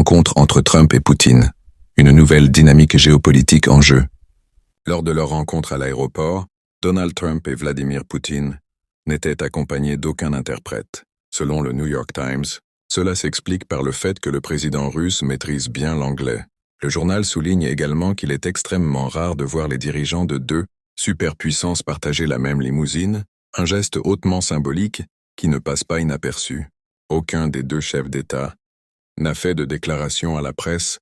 Rencontre entre Trump et Poutine. Une nouvelle dynamique géopolitique en jeu. Lors de leur rencontre à l'aéroport, Donald Trump et Vladimir Poutine n'étaient accompagnés d'aucun interprète. Selon le New York Times, cela s'explique par le fait que le président russe maîtrise bien l'anglais. Le journal souligne également qu'il est extrêmement rare de voir les dirigeants de deux superpuissances partager la même limousine, un geste hautement symbolique qui ne passe pas inaperçu. Aucun des deux chefs d'État n'a fait de déclaration à la presse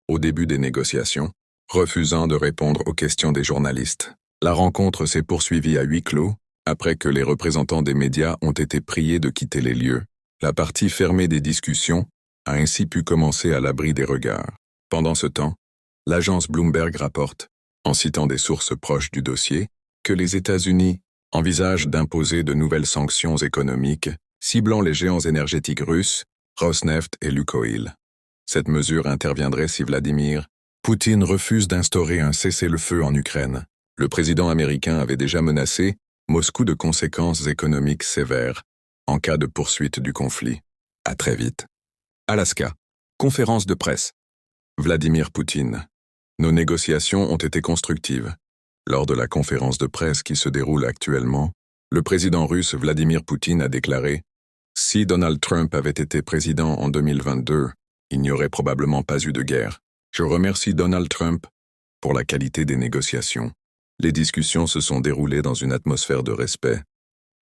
au début des négociations, refusant de répondre aux questions des journalistes. La rencontre s'est poursuivie à huis clos, après que les représentants des médias ont été priés de quitter les lieux. La partie fermée des discussions a ainsi pu commencer à l'abri des regards. Pendant ce temps, l'agence Bloomberg rapporte, en citant des sources proches du dossier, que les États-Unis envisagent d'imposer de nouvelles sanctions économiques ciblant les géants énergétiques russes, Rosneft et Lukoil. Cette mesure interviendrait si Vladimir Poutine refuse d'instaurer un cessez-le-feu en Ukraine. Le président américain avait déjà menacé Moscou de conséquences économiques sévères en cas de poursuite du conflit. À très vite. Alaska. Conférence de presse. Vladimir Poutine. Nos négociations ont été constructives. Lors de la conférence de presse qui se déroule actuellement, le président russe Vladimir Poutine a déclaré « Si Donald Trump avait été président en 2022, il n'y aurait probablement pas eu de guerre. Je remercie Donald Trump pour la qualité des négociations. Les discussions se sont déroulées dans une atmosphère de respect.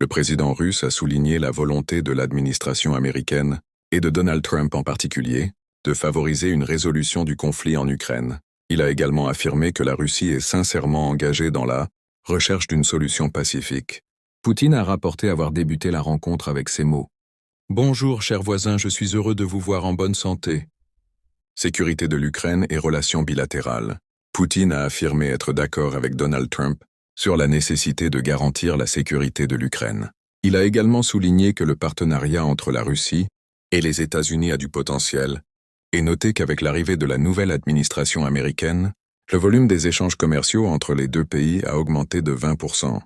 Le président russe a souligné la volonté de l'administration américaine, et de Donald Trump en particulier, de favoriser une résolution du conflit en Ukraine. Il a également affirmé que la Russie est sincèrement engagée dans la recherche d'une solution pacifique. Poutine a rapporté avoir débuté la rencontre avec ces mots. « Bonjour, chers voisins, je suis heureux de vous voir en bonne santé. » Sécurité de l'Ukraine et relations bilatérales. Poutine a affirmé être d'accord avec Donald Trump sur la nécessité de garantir la sécurité de l'Ukraine. Il a également souligné que le partenariat entre la Russie et les États-Unis a du potentiel, et noté qu'avec l'arrivée de la nouvelle administration américaine, le volume des échanges commerciaux entre les deux pays a augmenté de 20%.